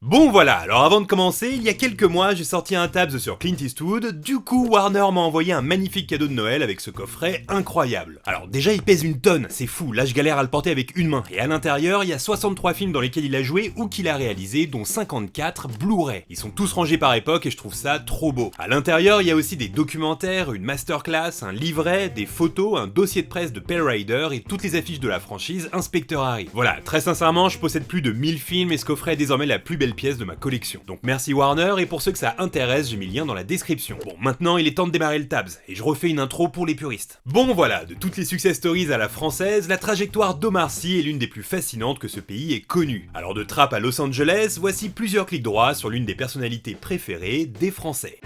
Bon voilà, alors avant de commencer, il y a quelques mois j'ai sorti un tabs sur Clint Eastwood, du coup Warner m'a envoyé un magnifique cadeau de Noël avec ce coffret incroyable. Alors déjà il pèse une tonne, c'est fou, là je galère à le porter avec une main, et à l'intérieur il y a 63 films dans lesquels il a joué ou qu'il a réalisé, dont 54 Blu-ray. Ils sont tous rangés par époque et je trouve ça trop beau. À l'intérieur il y a aussi des documentaires, une masterclass, un livret, des photos, un dossier de presse de Pale Rider et toutes les affiches de la franchise Inspecteur Harry. Voilà, très sincèrement je possède plus de 1000 films et ce coffret est désormais la plus belle pièce de ma collection. Donc merci Warner, et pour ceux que ça intéresse, j'ai mis le lien dans la description. Bon, maintenant il est temps de démarrer le tabs, et je refais une intro pour les puristes. Bon voilà, de toutes les success stories à la française, la trajectoire d'Omar Sy est l'une des plus fascinantes que ce pays ait connue. Alors de Trappes à Los Angeles, voici plusieurs clics droits sur l'une des personnalités préférées des Français.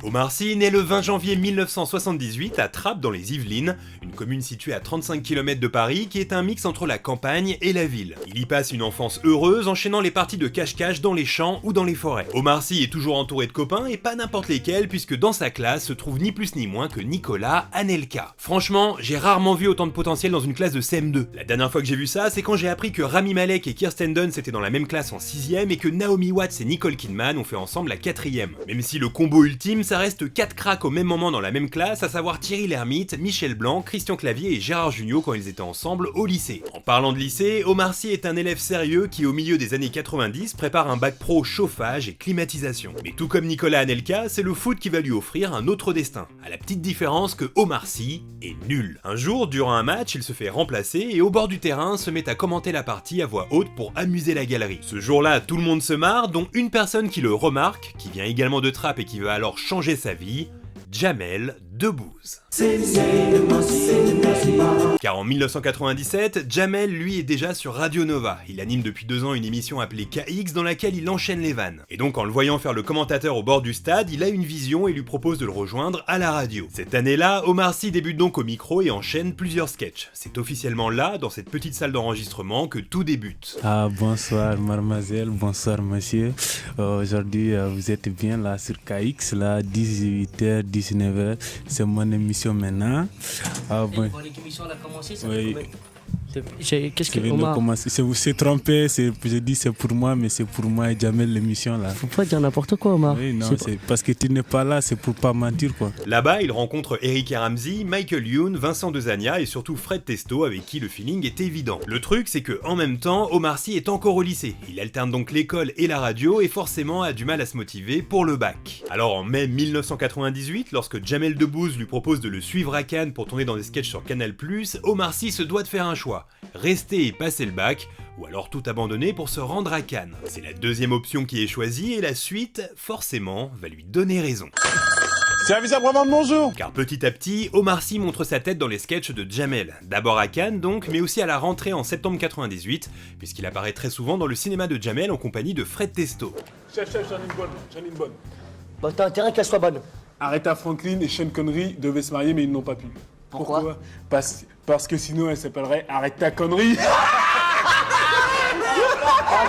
Omar Sy naît le 20 janvier 1978 à Trappes dans les Yvelines, une commune située à 35 km de Paris qui est un mix entre la campagne et la ville. Il y passe une enfance heureuse enchaînant les parties de cache-cache dans les champs ou dans les forêts. Omar Sy est toujours entouré de copains et pas n'importe lesquels puisque dans sa classe se trouve ni plus ni moins que Nicolas Anelka. Franchement, j'ai rarement vu autant de potentiel dans une classe de CM2. La dernière fois que j'ai vu ça, c'est quand j'ai appris que Rami Malek et Kirsten Dunst étaient dans la même classe en 6ème et que Naomi Watts et Nicole Kidman ont fait ensemble la 4ème. Même si le combo ultime, ça reste 4 cracks au même moment dans la même classe, à savoir Thierry Lhermitte, Michel Blanc, Christian Clavier et Gérard Jugnot quand ils étaient ensemble au lycée. En parlant de lycée, Omar Sy est un élève sérieux qui au milieu des années 90 prépare un bac pro chauffage et climatisation. Mais tout comme Nicolas Anelka, c'est le foot qui va lui offrir un autre destin, à la petite différence que Omar Sy est nul. Un jour, durant un match, il se fait remplacer et au bord du terrain se met à commenter la partie à voix haute pour amuser la galerie. Ce jour-là, tout le monde se marre, dont une personne qui le remarque, qui vient également de Trappes et qui va alors changer sa vie, Jamel Debbouze. Car en 1997, Jamel lui est déjà sur Radio Nova. Il anime depuis 2 ans une émission appelée KX dans laquelle il enchaîne les vannes. Et donc en le voyant faire le commentateur au bord du stade, il a une vision et lui propose de le rejoindre à la radio. Cette année-là, Omar Sy débute donc au micro et enchaîne plusieurs sketchs. C'est officiellement là, dans cette petite salle d'enregistrement, que tout débute. Bonsoir mademoiselle, bonsoir monsieur. Aujourd'hui vous êtes bien là sur KX, là 18h, 19h, c'est mon émission maintenant. L'émission elle a commencé, ça Oui. Qu'est-ce que Je viens de commencer. Je vous suis trompé, je dis c'est pour moi, mais c'est pour moi et Jamel l'émission là. Faut pas dire n'importe quoi, Omar. Oui, non, c'est parce que tu n'es pas là, c'est pour pas mentir quoi. Là-bas, il rencontre Eric et Ramsey, Michael Youn, Vincent Dezania et surtout Fred Testo avec qui le feeling est évident. Le truc, c'est que en même temps, Omar Sy est encore au lycée. Il alterne donc l'école et la radio et forcément a du mal à se motiver pour le bac. Alors en mai 1998, lorsque Jamel Debbouze lui propose de le suivre à Cannes pour tourner dans des sketchs sur Canal+, Omar Sy se doit de faire un choix. Rester et passer le bac, ou alors tout abandonner pour se rendre à Cannes. C'est la deuxième option qui est choisie et la suite, forcément, va lui donner raison. Service après-vente, bonjour. Car petit à petit, Omar Sy montre sa tête dans les sketchs de Jamel. D'abord à Cannes donc, mais aussi à la rentrée en septembre 98, puisqu'il apparaît très souvent dans le cinéma de Jamel en compagnie de Fred Testo. Chef, j'en ai une bonne. Bah t'as intérêt qu'elle soit bonne. Aretha Franklin et Sean Connery devaient se marier, mais ils n'ont pas pu. Pourquoi Parce que sinon elle s'appellerait Aretha Connery.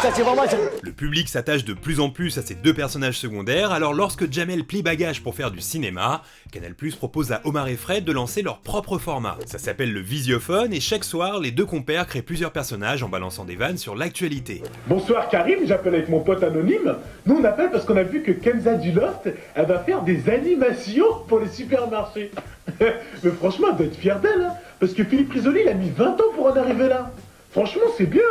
Ça c'est vraiment... Le public s'attache de plus en plus à ces deux personnages secondaires, alors lorsque Jamel plie bagage pour faire du cinéma, Canal+ propose à Omar et Fred de lancer leur propre format. Ça s'appelle le Visiophone et chaque soir, les deux compères créent plusieurs personnages en balançant des vannes sur l'actualité. Bonsoir Karim, j'appelle avec mon pote anonyme. Nous on appelle parce qu'on a vu que Kenza Duloft, elle va faire des animations pour les supermarchés. Mais franchement, elle doit être fière d'elle, hein, parce que Philippe Risoli, il a mis 20 ans pour en arriver là. Franchement, c'est bien.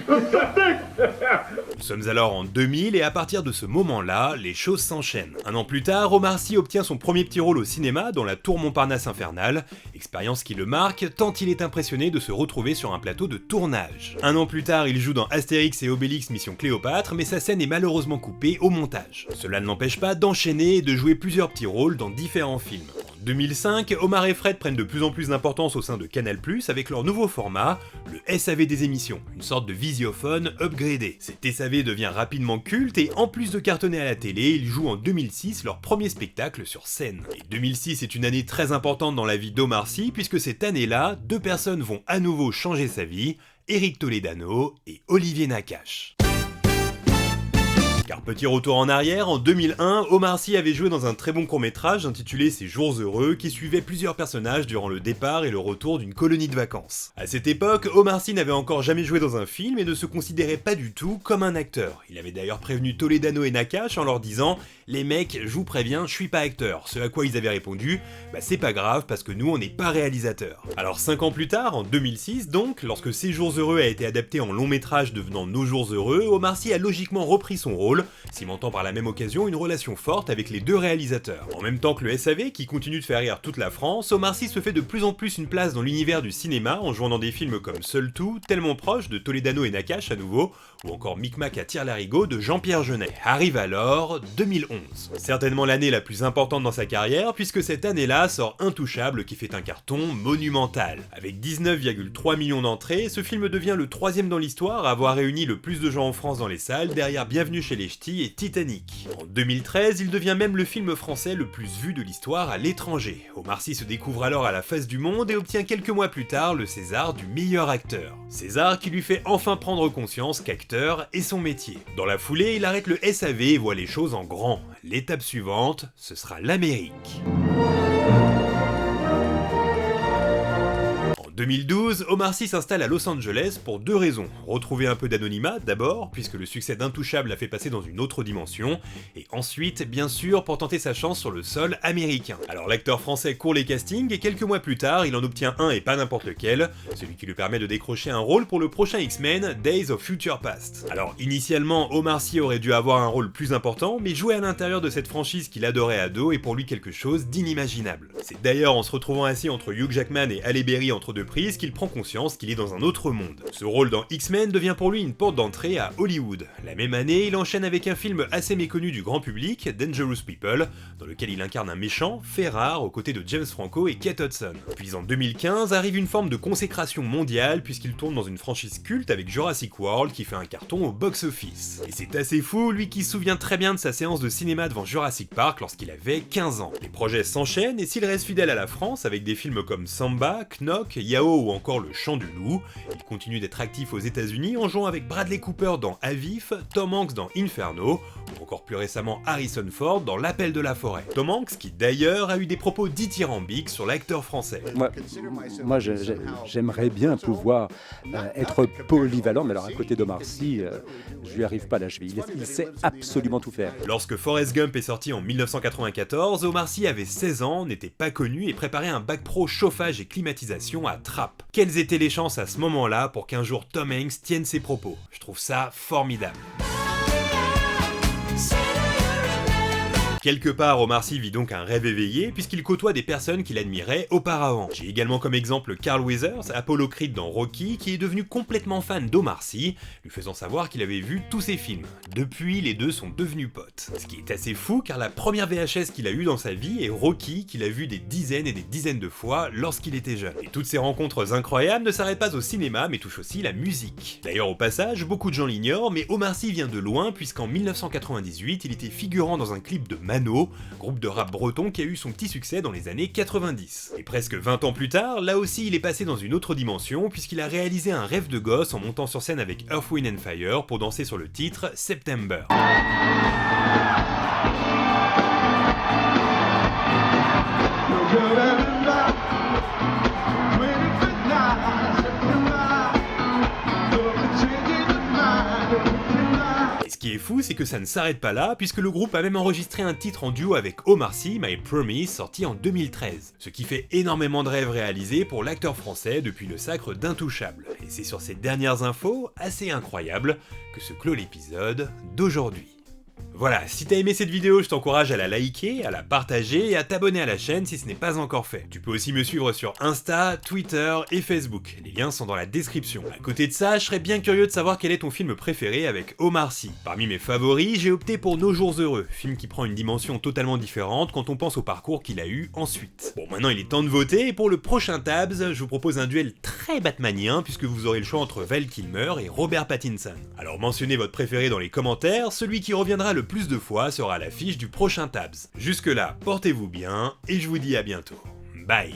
Nous sommes alors en 2000 et à partir de ce moment-là, les choses s'enchaînent. Un an plus tard, Omar Sy obtient son premier petit rôle au cinéma dans La Tour Montparnasse Infernale, expérience qui le marque tant il est impressionné de se retrouver sur un plateau de tournage. Un an plus tard, il joue dans Astérix et Obélix Mission Cléopâtre, mais sa scène est malheureusement coupée au montage. Cela ne l'empêche pas d'enchaîner et de jouer plusieurs petits rôles dans différents films. En 2005, Omar et Fred prennent de plus en plus d'importance au sein de Canal+, avec leur nouveau format, le SAV des émissions, une sorte de visiophone upgradé. Cet SAV devient rapidement culte et en plus de cartonner à la télé, ils jouent en 2006 leur premier spectacle sur scène. Et 2006 est une année très importante dans la vie d'Omar Sy puisque cette année-là, deux personnes vont à nouveau changer sa vie, Eric Toledano et Olivier Nakache. Car petit retour en arrière, en 2001, Omar Sy avait joué dans un très bon court-métrage intitulé Ces jours heureux qui suivait plusieurs personnages durant le départ et le retour d'une colonie de vacances. À cette époque, Omar Sy n'avait encore jamais joué dans un film et ne se considérait pas du tout comme un acteur. Il avait d'ailleurs prévenu Toledano et Nakache en leur disant « Les mecs, je vous préviens, je suis pas acteur », ce à quoi ils avaient répondu « Bah c'est pas grave parce que nous on n'est pas réalisateur ». Alors 5 ans plus tard, en 2006 donc, lorsque Ces jours heureux a été adapté en long métrage devenant Nos jours heureux, Omar Sy a logiquement repris son rôle, cimentant par la même occasion une relation forte avec les deux réalisateurs. En même temps que le SAV, qui continue de faire rire toute la France, Omar Sy se fait de plus en plus une place dans l'univers du cinéma en jouant dans des films comme Seul Tout, Tellement proche de Toledano et Nakache à nouveau, ou encore Micmac à Tire-Larigot de Jean-Pierre Jeunet. Arrive alors 2011. Certainement l'année la plus importante dans sa carrière, puisque cette année-là sort Intouchable qui fait un carton monumental. Avec 19,3 millions d'entrées, ce film devient le troisième dans l'histoire à avoir réuni le plus de gens en France dans les salles, derrière Bienvenue chez les Ch'tis et Titanic. En 2013, il devient même le film français le plus vu de l'histoire à l'étranger. Omar Sy se découvre alors à la face du monde et obtient quelques mois plus tard le César du meilleur acteur. César qui lui fait enfin prendre conscience qu'acteur est son métier. Dans la foulée, il arrête le SAV et voit les choses en grand. L'étape suivante, ce sera l'Amérique. En 2012, Omar Sy s'installe à Los Angeles pour deux raisons. Retrouver un peu d'anonymat d'abord, puisque le succès d'Intouchable l'a fait passer dans une autre dimension, et ensuite, bien sûr, pour tenter sa chance sur le sol américain. Alors l'acteur français court les castings, et quelques mois plus tard, il en obtient un et pas n'importe lequel, celui qui lui permet de décrocher un rôle pour le prochain X-Men, Days of Future Past. Alors initialement, Omar Sy aurait dû avoir un rôle plus important, mais jouer à l'intérieur de cette franchise qu'il adorait ado est pour lui quelque chose d'inimaginable. C'est d'ailleurs en se retrouvant assis entre Hugh Jackman et Halle Berry entre deux prises qu'il prend conscience qu'il est dans un autre monde. Ce rôle dans X-Men devient pour lui une porte d'entrée à Hollywood. La même année, il enchaîne avec un film assez méconnu du grand public, Dangerous People, dans lequel il incarne un méchant, fait rare, aux côtés de James Franco et Kate Hudson. Puis en 2015 arrive une forme de consécration mondiale puisqu'il tourne dans une franchise culte avec Jurassic World qui fait un carton au box-office. Et c'est assez fou, lui qui se souvient très bien de sa séance de cinéma devant Jurassic Park lorsqu'il avait 15 ans. Les projets s'enchaînent et s'il reste fidèle à la France avec des films comme Samba, Knock, Yao ou encore Le Chant du Loup, il continue d'être actif aux États-Unis en jouant avec Bradley Cooper dans Avif, Tom Hanks dans Inferno, ou encore plus récemment Harrison Ford dans L'Appel de la Forêt. Tom Hanks qui d'ailleurs a eu des propos dithyrambiques sur l'acteur français. Moi j'aimerais bien pouvoir être polyvalent, mais alors à côté d'Omar Sy, je lui arrive pas à la cheville. Il sait absolument tout faire. Lorsque Forrest Gump est sorti en 1994, Omar Sy avait 16 ans, n'était pas connu et préparait un bac pro chauffage et climatisation à Trappes. Quelles étaient les chances à ce moment-là pour qu'un jour Tom Hanks tienne ses propos? Je trouve ça formidable. Quelque part, Omar Sy vit donc un rêve éveillé puisqu'il côtoie des personnes qu'il admirait auparavant. J'ai également comme exemple Carl Weathers, Apollo Creed dans Rocky, qui est devenu complètement fan d'Omar Sy, lui faisant savoir qu'il avait vu tous ses films. Depuis, les deux sont devenus potes. Ce qui est assez fou car la première VHS qu'il a eue dans sa vie est Rocky, qu'il a vu des dizaines et des dizaines de fois lorsqu'il était jeune. Et toutes ces rencontres incroyables ne s'arrêtent pas au cinéma mais touchent aussi la musique. D'ailleurs au passage, beaucoup de gens l'ignorent, mais Omar Sy vient de loin puisqu'en 1998, il était figurant dans un clip de Mano, groupe de rap breton qui a eu son petit succès dans les années 90. Et presque 20 ans plus tard, là aussi il est passé dans une autre dimension puisqu'il a réalisé un rêve de gosse en montant sur scène avec Earth, Wind & Fire pour danser sur le titre September. Ce qui est fou, c'est que ça ne s'arrête pas là, puisque le groupe a même enregistré un titre en duo avec Omar Sy, My Promise, sorti en 2013. Ce qui fait énormément de rêves réalisés pour l'acteur français depuis le sacre d'Intouchable. Et c'est sur ces dernières infos, assez incroyables, que se clôt l'épisode d'aujourd'hui. Voilà, si t'as aimé cette vidéo, je t'encourage à la liker, à la partager et à t'abonner à la chaîne si ce n'est pas encore fait. Tu peux aussi me suivre sur Insta, Twitter et Facebook, les liens sont dans la description. À côté de ça, je serais bien curieux de savoir quel est ton film préféré avec Omar Sy. Parmi mes favoris, j'ai opté pour Nos jours heureux, film qui prend une dimension totalement différente quand on pense au parcours qu'il a eu ensuite. Bon, maintenant il est temps de voter, et pour le prochain Tabs, je vous propose un duel très batmanien, puisque vous aurez le choix entre Val Kilmer et Robert Pattinson. Alors mentionnez votre préféré dans les commentaires, celui qui reviendra le plus de fois sera à l'affiche du prochain Tabs. Jusque là, portez-vous bien, et je vous dis à bientôt. Bye.